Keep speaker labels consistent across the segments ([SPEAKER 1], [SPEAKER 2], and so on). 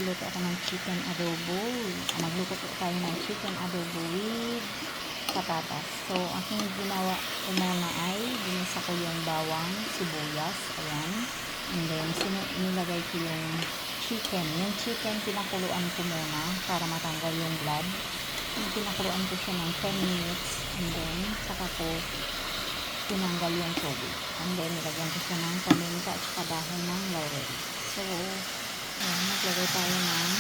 [SPEAKER 1] magluluto ako ng chicken adobo. Magluto po tayo ng chicken adobo with patatas. So, aking ginawa ko muna ay ginisa ko yung bawang, sibuyas, ayan. And then, nilagay ko yung chicken. Yung chicken, pinakuluan ko muna para matanggal yung blood. Pinakuluan ko siya ng 10 minutes. And then, saka ko tinanggal yung tubig. And then, nilagyan ko siya ng paminta at saka dahon ng laurel. So, ayan, maglagay tayo ng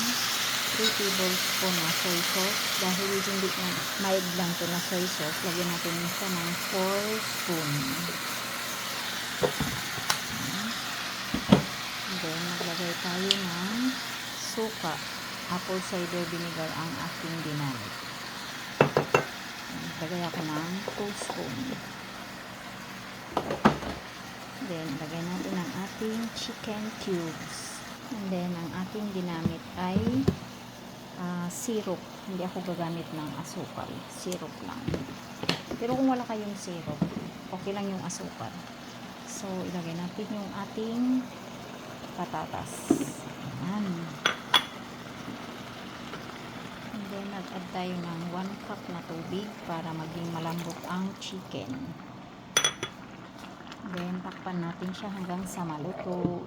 [SPEAKER 1] 3 tablespoon na soy sauce. Dahil hindi na mild lang ito na soy sauce, lagyan natin siya ng 4 spoon. And then, maglagay tayo ng suka. Apple cider vinegar ang aking ginamit. Lagay ako ng 2 spoon. Then, lagay natin ang ating chicken cubes. And then, ang ating ginamit ay syrup. Hindi ako gagamit ng asukal. Syrup lang. Pero kung wala kayong syrup, okay lang yung asukal. So, ilagay natin yung ating patatas. Ayan. And then, nag-add tayo ng 1 cup na tubig para maging malambot ang chicken. Then, takpan natin siya hanggang sa maluto.